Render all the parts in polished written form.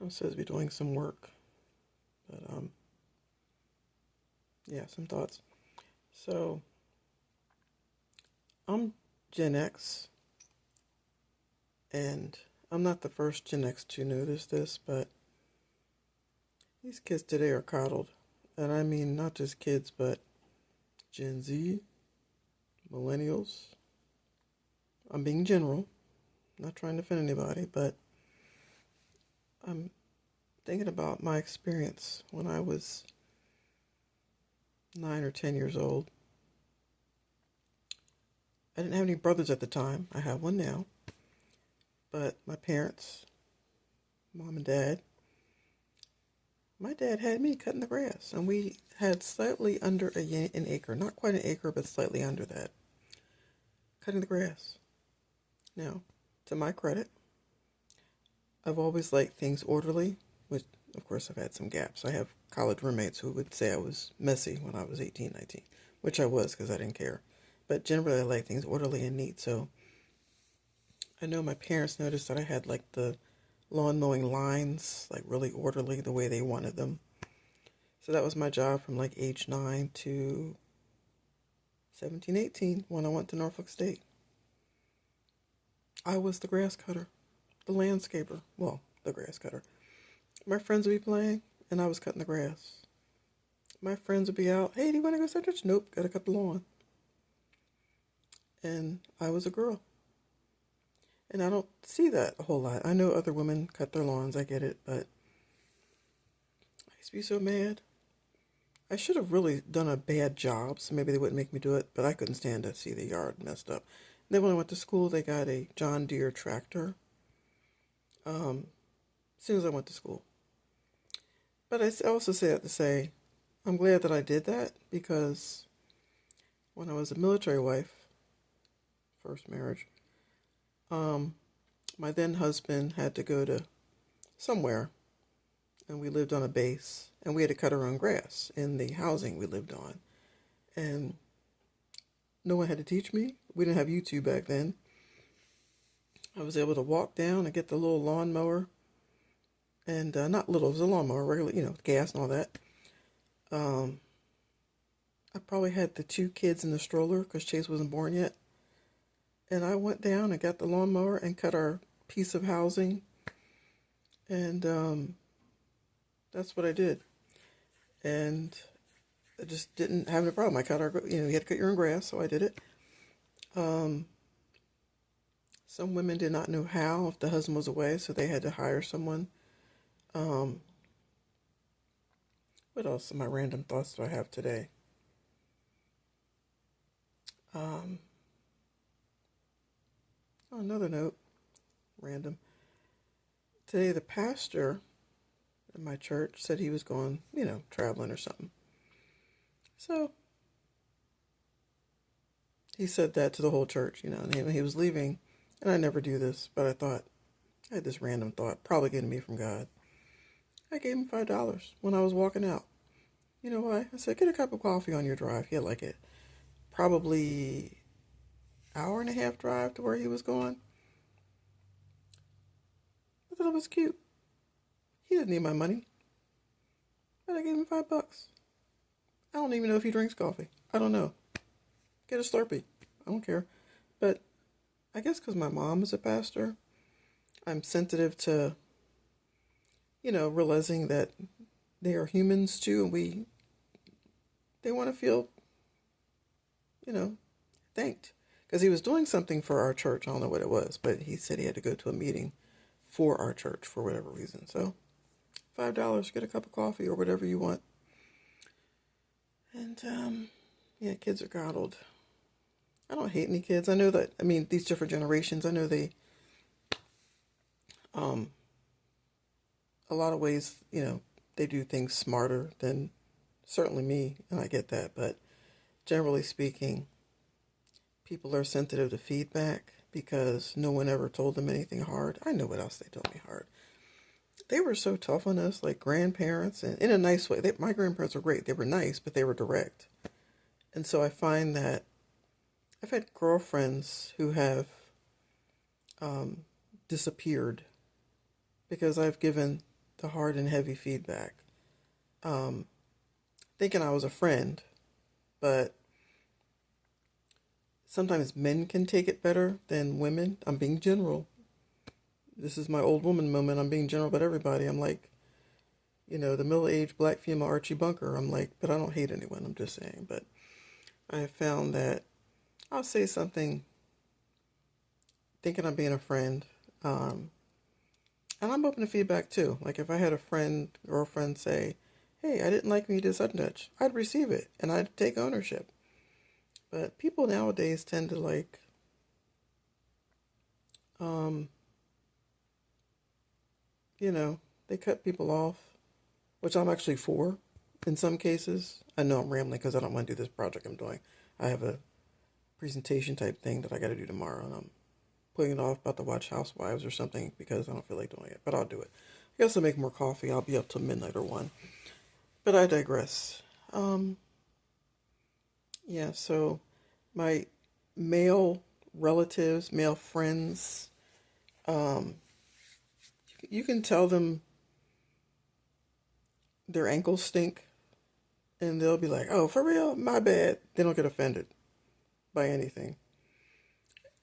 I was supposed to be doing some work, but yeah, some thoughts. So I'm Gen X, and I'm not the first Gen X to notice this, but these kids today are coddled, and I mean not just kids, but Gen Z, millennials. I'm being general, not trying to offend anybody, but I'm thinking about my experience when I was 9 or 10 years old. I didn't have any brothers at the time. I have one now. But my parents, mom and dad, my dad had me cutting the grass, and we had slightly under an acre. Not quite an acre, but slightly under that. Cutting the grass. Now, to my credit, I've always liked things orderly, which, of course, I've had some gaps. I have college roommates who would say I was messy when I was 18, 19, which I was because I didn't care. But generally, I like things orderly and neat. So I know my parents noticed that I had like the lawn mowing lines, like really orderly the way they wanted them. So that was my job from like age 9 to 17, 18 when I went to Norfolk State. I was the grass cutter, the landscaper. Well, the grass cutter. My friends would be playing, and I was cutting the grass. My friends would be out, hey, do you want to go to church? Nope, gotta cut the lawn. And I was a girl. And I don't see that a whole lot. I know other women cut their lawns, I get it, but I used to be so mad. I should have really done a bad job, so maybe they wouldn't make me do it, but I couldn't stand to see the yard messed up. And then when I went to school, they got a John Deere tractor as soon as I went to school. But I also say that to say, I'm glad that I did that because when I was a military wife, first marriage, um, my then husband had to go to somewhere, and we lived on a base, and we had to cut our own grass in the housing we lived on. And no one had to teach me. We didn't have YouTube back then. I was able to walk down and get the little lawnmower, and not little, it was a lawnmower, regular, gas and all that. Um, I probably had the two kids in the stroller because Chase wasn't born yet. And I went down and got the lawnmower and cut our piece of housing. And that's what I did. And I just didn't have any problem. I cut you had to cut your own grass, so I did it. Um, some women did not know how if the husband was away, so they had to hire someone. Um, what else of my random thoughts do I have today? Um, on another note, random. Today, the pastor at my church said he was going, traveling or something. So he said that to the whole church, and he was leaving. And I never do this, but I had this random thought, probably getting me from God. I gave him $5 when I was walking out. You know why? I said, get a cup of coffee on your drive. He had like it. Probably hour and a half drive to where he was going. I thought it was cute. He didn't need my money, but I gave him $5. I don't even know if he drinks coffee. I don't know. Get a Slurpee. I don't care. But I guess because my mom is a pastor, I'm sensitive to, realizing that they are humans too, and they want to feel, you know, thanked. Because he was doing something for our church. I don't know what it was, but he said he had to go to a meeting for our church for whatever reason. So $5, get a cup of coffee or whatever you want. And yeah, kids are coddled. I don't hate any kids. I know that. I mean, these different generations. I know they, um, a lot of ways, they do things smarter than certainly me, and I get that. But generally speaking, people are sensitive to feedback because no one ever told them anything hard. I know what else they told me hard. They were so tough on us, like grandparents, and in a nice way. My grandparents were great. They were nice, but they were direct. And so I find that I've had girlfriends who have um, disappeared because I've given the hard and heavy feedback, thinking I was a friend, but sometimes men can take it better than women. I'm being general. This is my old woman moment. I'm being general about everybody. I'm like, the middle-aged black female Archie Bunker. I'm like, but I don't hate anyone. I'm just saying. But I have found that I'll say something thinking I'm being a friend. And I'm open to feedback too. Like if I had a friend, girlfriend say, hey, I didn't like when you did such and such, I'd receive it and I'd take ownership. But people nowadays tend to like, um, they cut people off, which I'm actually for in some cases. I know I'm rambling because I don't want to do this project I'm doing. I have a presentation type thing that I got to do tomorrow, and I'm putting it off, about to watch Housewives or something because I don't feel like doing it, but I'll do it. I guess I'll make more coffee. I'll be up till midnight or 1. But I digress. Yeah, so my male relatives, male friends, um, you can tell them their ankles stink, and they'll be like, oh, for real? My bad. They don't get offended by anything,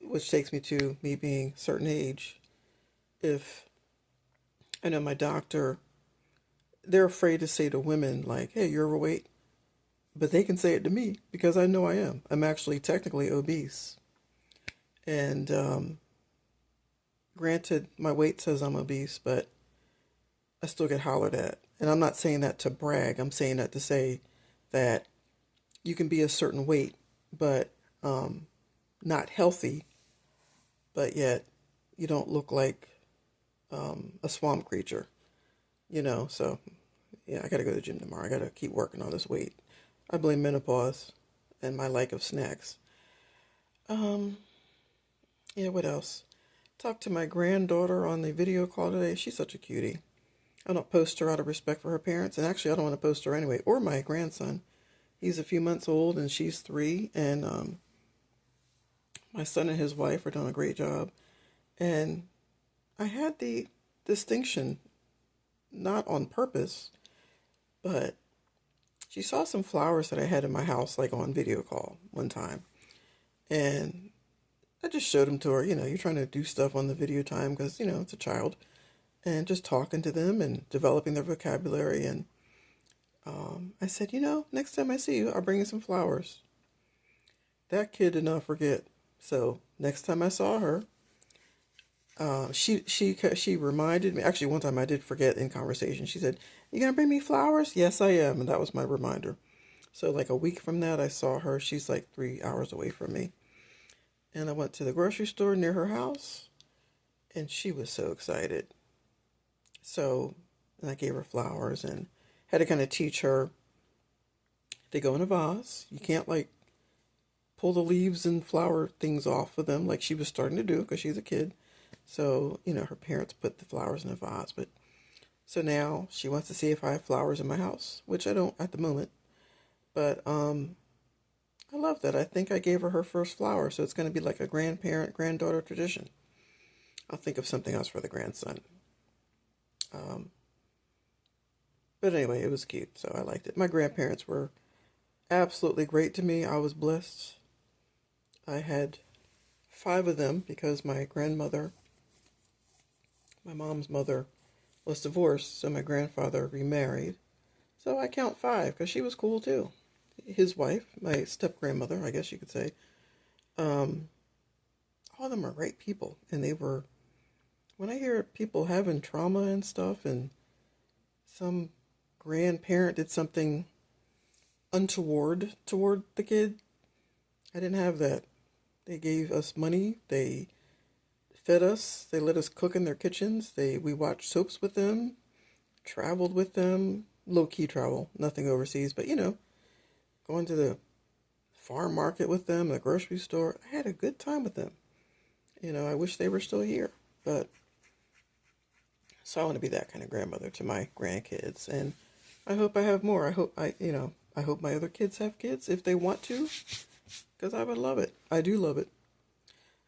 which takes me to me being a certain age. If I know my doctor, they're afraid to say to women, like, hey, you're overweight. But they can say it to me because I know I am. I'm actually technically obese. And granted, my weight says I'm obese, but I still get hollered at. And I'm not saying that to brag. I'm saying that to say that you can be a certain weight, but not healthy, but yet you don't look like a swamp creature, So, yeah, I got to go to the gym tomorrow. I got to keep working on this weight. I blame menopause and my lack of snacks. Um, yeah, what else? Talked to my granddaughter on the video call today. She's such a cutie. I don't post her out of respect for her parents, and actually I don't want to post her anyway, or my grandson. He's a few months old and she's 3, and my son and his wife are doing a great job. And I had the distinction, not on purpose, but she saw some flowers that I had in my house, like on video call one time. And I just showed them to her. You're trying to do stuff on the video time because, it's a child. And just talking to them and developing their vocabulary. And I said, next time I see you, I'll bring you some flowers. That kid did not forget. So next time I saw her, she reminded me. Actually, one time I did forget in conversation. She said, "You gonna bring me flowers?" Yes, I am, and that was my reminder. So like a week from that, I saw her. She's like 3 hours away from me, and I went to the grocery store near her house, and she was so excited. So, and I gave her flowers and had to kind of teach her. They go in a vase. You can't like pull the leaves and flower things off of them like she was starting to do because she's a kid. So, her parents put the flowers in a vase. But so now she wants to see if I have flowers in my house, which I don't at the moment. But I love that. I think I gave her first flower, so it's going to be like a grandparent granddaughter tradition. I'll think of something else for the grandson. Um, but anyway, it was cute, so I liked it. My grandparents were absolutely great to me. I was blessed. I had 5 of them because my grandmother, my mom's mother, was divorced, so my grandfather remarried. So I count 5 because she was cool too. His wife, my step-grandmother, I guess you could say, all of them are great people. And they were, when I hear people having trauma and stuff and some grandparent did something untoward toward the kid, I didn't have that. They gave us money, they fed us, they let us cook in their kitchens, we watched soaps with them, traveled with them, low-key travel, nothing overseas, but going to the farm market with them, the grocery store. I had a good time with them. I wish they were still here, but so I want to be that kind of grandmother to my grandkids, and I hope I have more. I hope my other kids have kids if they want to, because I would love it. I do love it.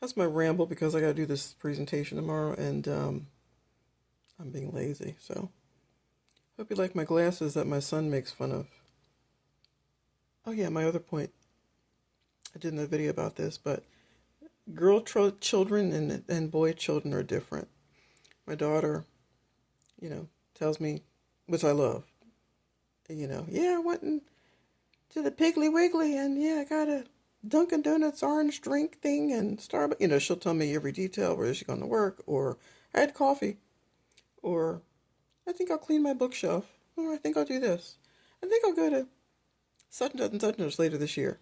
That's my ramble because I got to do this presentation tomorrow, and I'm being lazy. So Hope you like my glasses that my son makes fun of. Oh yeah, my other point. I did a video about this, but children and boy children are different. My daughter, tells me, which I love, yeah, I went to the Piggly Wiggly and yeah, I got a Dunkin' Donuts orange drink thing and Starbucks. She'll tell me every detail, where she's going to work, or I had coffee, or I think I'll clean my bookshelf, or I think I'll do this. I think I'll go to such and such and such later this year.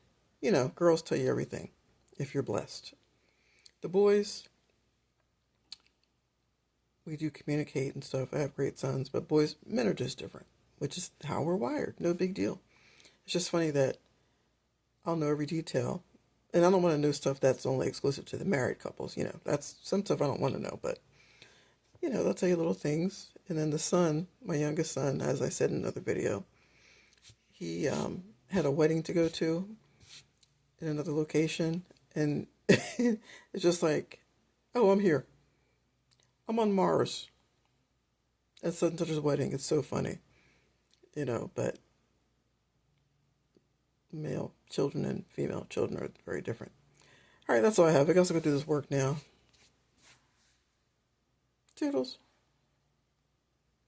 Girls tell you everything if you're blessed. The boys, we do communicate and stuff. I have great sons, but men are just different, which is how we're wired. No big deal. It's just funny that I'll know every detail, and I don't want to know stuff that's only exclusive to the married couples. That's some stuff I don't want to know, but they'll tell you little things. And then the son, my youngest son, as I said in another video, he had a wedding to go to in another location, and it's just like, oh, I'm here. I'm on Mars at such and such's wedding. It's so funny, but male children and female children are very different. All right, that's all I have. I guess I'll go do this work now. Toodles.